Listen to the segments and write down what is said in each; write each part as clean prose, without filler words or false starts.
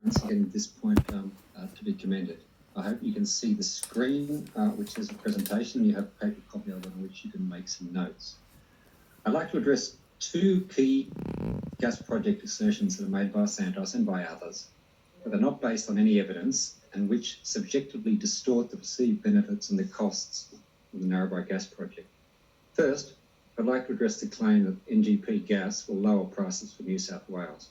once again at this point to be commended. I hope you can see the screen, which is a presentation. You have a paper copy of it on which you can make some notes. I'd like to address two key gas project assertions that are made by Santos and by others, but are not based on any evidence and which subjectively distort the perceived benefits and the costs of the Narrabri gas project. First, I'd like to address the claim that NGP gas will lower prices for New South Wales.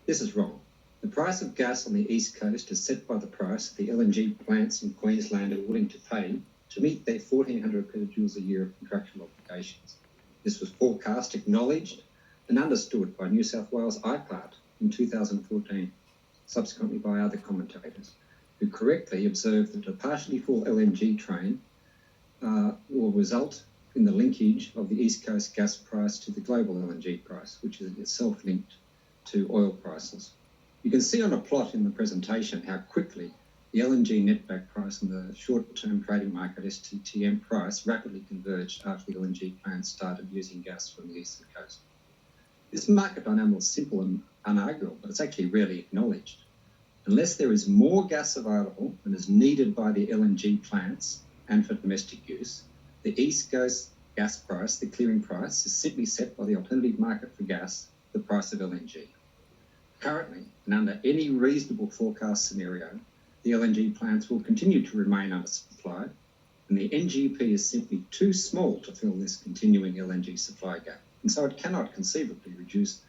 This is wrong. The price of gas on the East Coast is set by the price the LNG plants in Queensland are willing to pay to meet their 1,400 petajoules a year of contractual obligations. This was forecast, acknowledged and understood by New South Wales IPART in 2014, subsequently by other commentators, who correctly observed that a partially full LNG train will result in the linkage of the East Coast gas price to the global LNG price, which is itself linked to oil prices. You can see on a plot in the presentation how quickly the LNG netback price and the short-term trading market STTM price rapidly converged after the LNG plants started using gas from the eastern coast. This market dynamic is simple and unarguable, but it's actually rarely acknowledged. Unless there is more gas available than is needed by the LNG plants and for domestic use, the East Coast gas price, the clearing price, is simply set by the alternative market for gas, the price of LNG. Currently, and under any reasonable forecast scenario, the LNG plants will continue to remain undersupplied, and the NGP is simply too small to fill this continuing LNG supply gap, and so it cannot conceivably reduce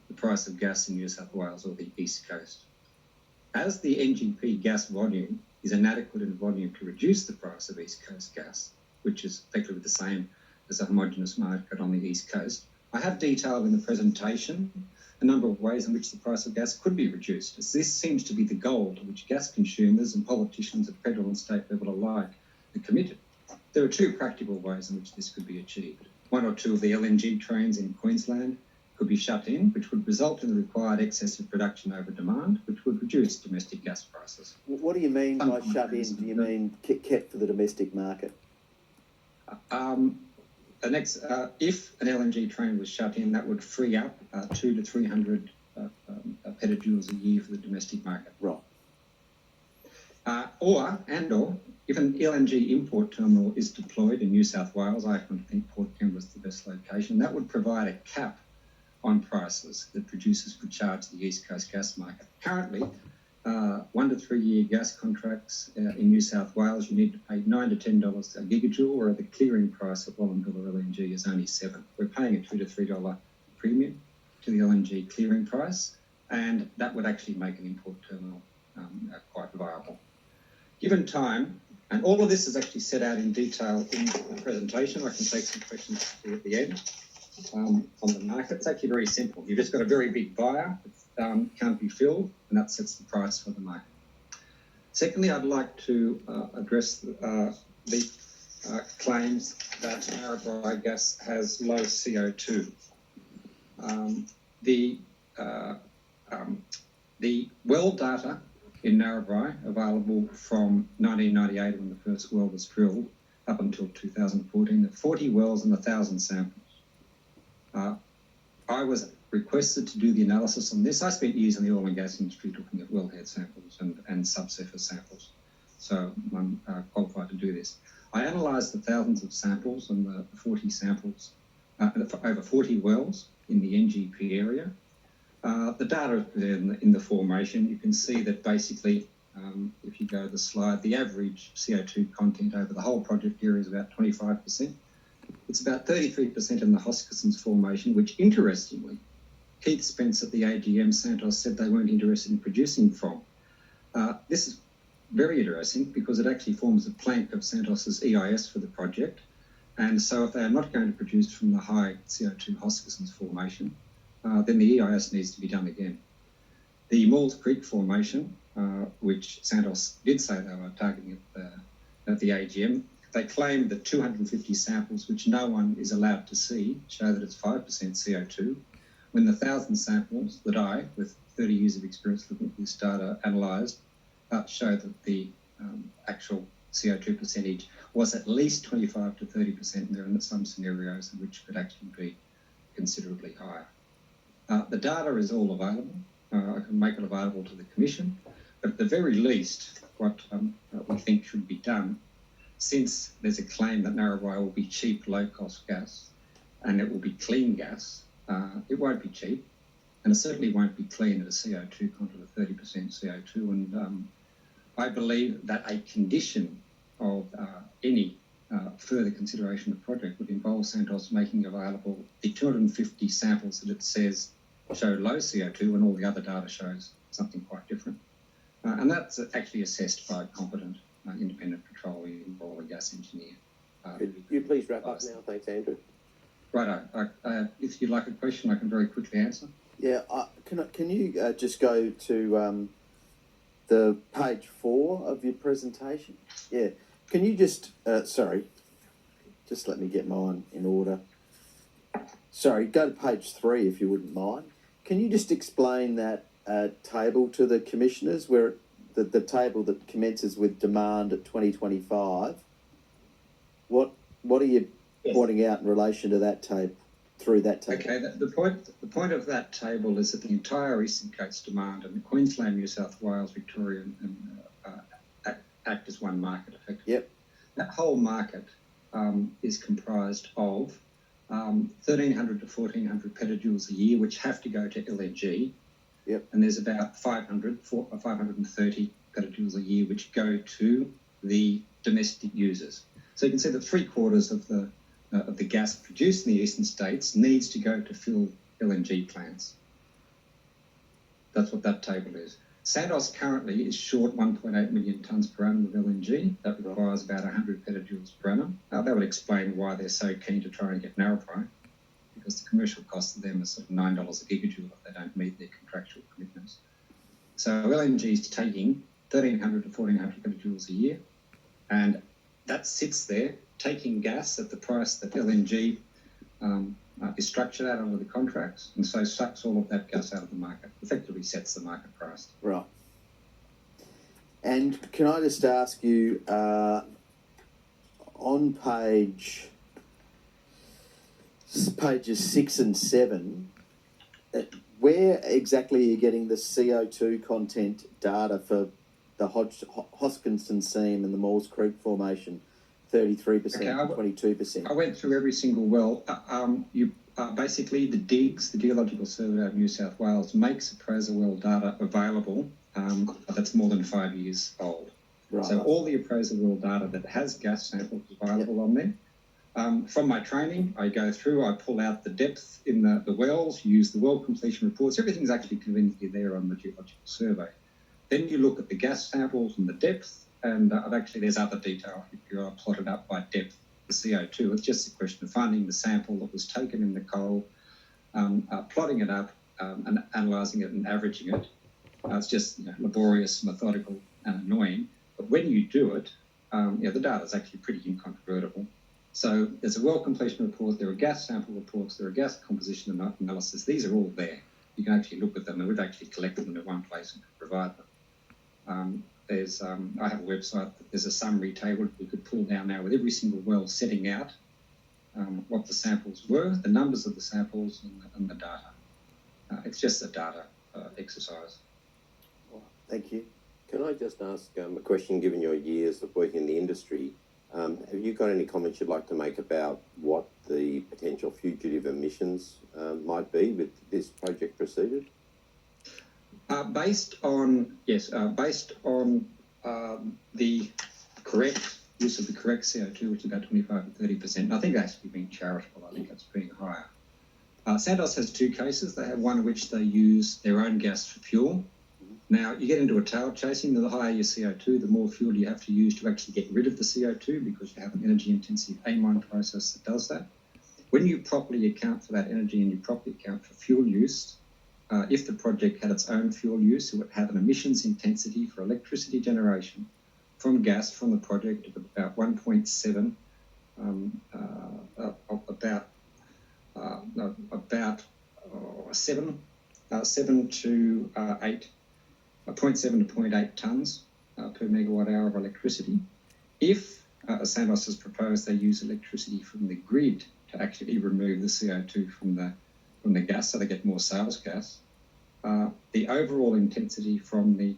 the price of gas in New South Wales or the East Coast. As the NGP gas volume is inadequate in volume to reduce the price of East Coast gas, which is effectively the same as a homogeneous market on the East Coast, I have detailed in the presentation a number of ways in which the price of gas could be reduced, as this seems to be the goal to which gas consumers and politicians at federal and state level alike are committed. There are two practical ways in which this could be achieved. One or two of the LNG trains in Queensland could be shut in, which would result in the required excess of production over demand, which would reduce domestic gas prices. What do you mean by shut in? Do you mean kept for the domestic market? If an LNG train was shut in, that would free up 200 to 300 petajoules a year for the domestic market. Right. Or if an LNG import terminal is deployed in New South Wales, I happen to think Port Kembla is the best location, that would provide a cap on prices that producers could charge the East Coast gas market. Currently, 1 to 3 year gas contracts in New South Wales, you need to pay $9 to $10 a gigajoule, where the clearing price of Wallumbilla LNG is only $7. We're paying a $2 to $3 premium to the LNG clearing price, and that would actually make an import terminal quite viable. Given time, and all of this is actually set out in detail in the presentation. I can take some questions at the end on the market. It's actually very simple. You've just got a very big buyer that can't be filled, and that sets the price for the market. Secondly, I'd like to address the claims that Narrabri gas has low CO2. The well data in Narrabri, available from 1998 when the first well was drilled up until 2014, the 40 wells and 1,000 samples. I was requested to do the analysis on this. I spent years in the oil and gas industry looking at wellhead samples and subsurface samples, so I'm qualified to do this. I analysed the thousands of samples and the 40 samples, over 40 wells in the NGP area. The data in the formation, you can see that basically, if you go to the slide, the average CO2 content over the whole project area is about 25%. It's about 33% in the Hoskison's formation, which interestingly, Keith Spence at the AGM Santos said they weren't interested in producing from. This is very interesting because it actually forms a plank of Santos's EIS for the project. And so if they are not going to produce from the high CO2 Hoskison's formation, then the EIS needs to be done again. The Maules Creek formation, which Santos did say they were targeting at the AGM, they claimed that 250 samples, which no one is allowed to see, show that it's 5% CO2, when the 1,000 samples that I, with 30 years of experience looking at this data, analysed, show that the actual CO2 percentage was at least 25 to 30%, and there are some scenarios in which it could actually be considerably higher. The data is all available. I can make it available to the Commission. But at the very least, what we think should be done, since there's a claim that Narrabri will be cheap, low-cost gas, and it will be clean gas, it won't be cheap, and it certainly won't be clean at a CO2 content of 30% CO2. And I believe that a condition of any further consideration of the project would involve Santos making available the 250 samples that it says show low CO2 when all the other data shows something quite different. And that's actually assessed by a competent independent petroleum or oil and gas engineer. Could you please wrap up now? Thanks, Andrew. Right. If you'd like a question, I can very quickly answer. Yeah, can you just go to the page 4 of your presentation? Yeah. Can you just, sorry, just let me get mine in order. Sorry, go to page 3 if you wouldn't mind. Can you just explain that table to the commissioners, where the table that commences with demand at 2025? What are you pointing out in relation to that table, through that table? Okay, the point of that table is that the entire Eastern Coast demand and Queensland, New South Wales, Victoria act as one market effectively. Yep. That whole market is comprised of 1,300 to 1,400 petajoules a year, which have to go to LNG. Yep. And there's about 530 petajoules a year which go to the domestic users. So you can see that 3/4 of the gas produced in the eastern states needs to go to fill LNG plants. That's what that table is. Santos currently is short 1.8 million tonnes per annum of LNG. That requires about 100 petajoules per annum. That would explain why they're so keen to try and get Narrabri, because the commercial cost of them is sort of $9 a gigajoule if they don't meet their contractual commitments. So LNG is taking 1,300 to 1,400 petajoules a year, and that sits there taking gas at the price that LNG is structured out under the contracts, and so sucks all of that gas out of the market, effectively sets the market price. Right. And can I just ask you, on pages 6 and 7, where exactly are you getting the CO2 content data for the Hoskinson seam and the Maules Creek formation? 33%, okay, 22%. I went through every single well. Basically, the DIGS, the Geological Survey of New South Wales, makes appraisal well data available that's more than 5 years old. Right. So all the appraisal well data that has gas samples available on there. From my training, I go through, I pull out the depth in the wells, use the well completion reports. Everything's actually conveniently there on the Geological Survey. Then you look at the gas samples and the depth, and there's other detail if you're plotted up by depth, the CO2. It's just a question of finding the sample that was taken in the coal, plotting it up, and analysing it and averaging it. It's just laborious, methodical, and annoying. But when you do it, the data is actually pretty incontrovertible. So there's a well completion report, there are gas sample reports, there are gas composition analysis. These are all there. You can actually look at them, and we've actually collected them in one place and provide them. I have a website that there's a summary table we could pull down now with every single well setting out what the samples were, the numbers of the samples, and the data. It's just a data exercise. Thank you. Can I just ask a question, given your years of working in the industry? Have you got any comments you'd like to make about what the potential fugitive emissions might be with this project proceeded? Based on the correct use of the correct CO2, which is about 25 to 30%. I think that's being charitable. I think that's being higher. Santos has two cases. They have one in which they use their own gas for fuel. Now, you get into a tail chasing. The higher your CO2, the more fuel you have to use to actually get rid of the CO2, because you have an energy-intensive amine process that does that. When you properly account for that energy and you properly account for fuel use, if the project had its own fuel use, it would have an emissions intensity for electricity generation from gas from the project of about 1.7, seven to 8, 0.7 to 0.8 tonnes per megawatt hour of electricity. If, as Santos has proposed, they use electricity from the grid to actually remove the CO2 from the gas, so they get more sales gas, the overall intensity from the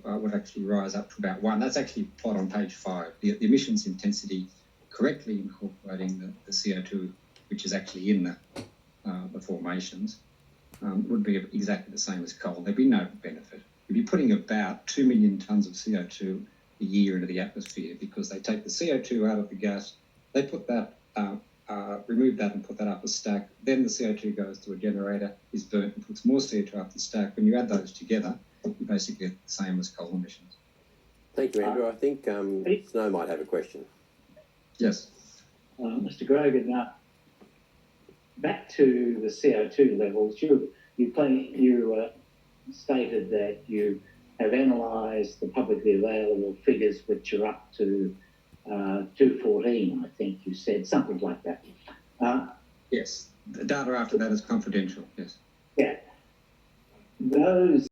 would actually rise up to about 1. That's actually plot on page 5. The emissions intensity, correctly incorporating the CO2, which is actually in the formations, would be exactly the same as coal. There'd be no benefit. You'd be putting about 2 million tonnes of CO2 a year into the atmosphere, because they take the CO2 out of the gas, they put that, remove that and put that up a stack. Then the CO2 goes to a generator, is burnt and puts more CO2 up the stack. When you add those together, you basically get the same as coal emissions. Thank you, Andrew. I think Snow might have a question. Yes. Mr. Grogan, back to the CO2 levels, you stated that you have analysed the publicly available figures, which are up to 214, I think you said, something like that. Yes. The data after that is confidential, yes. Yeah. Those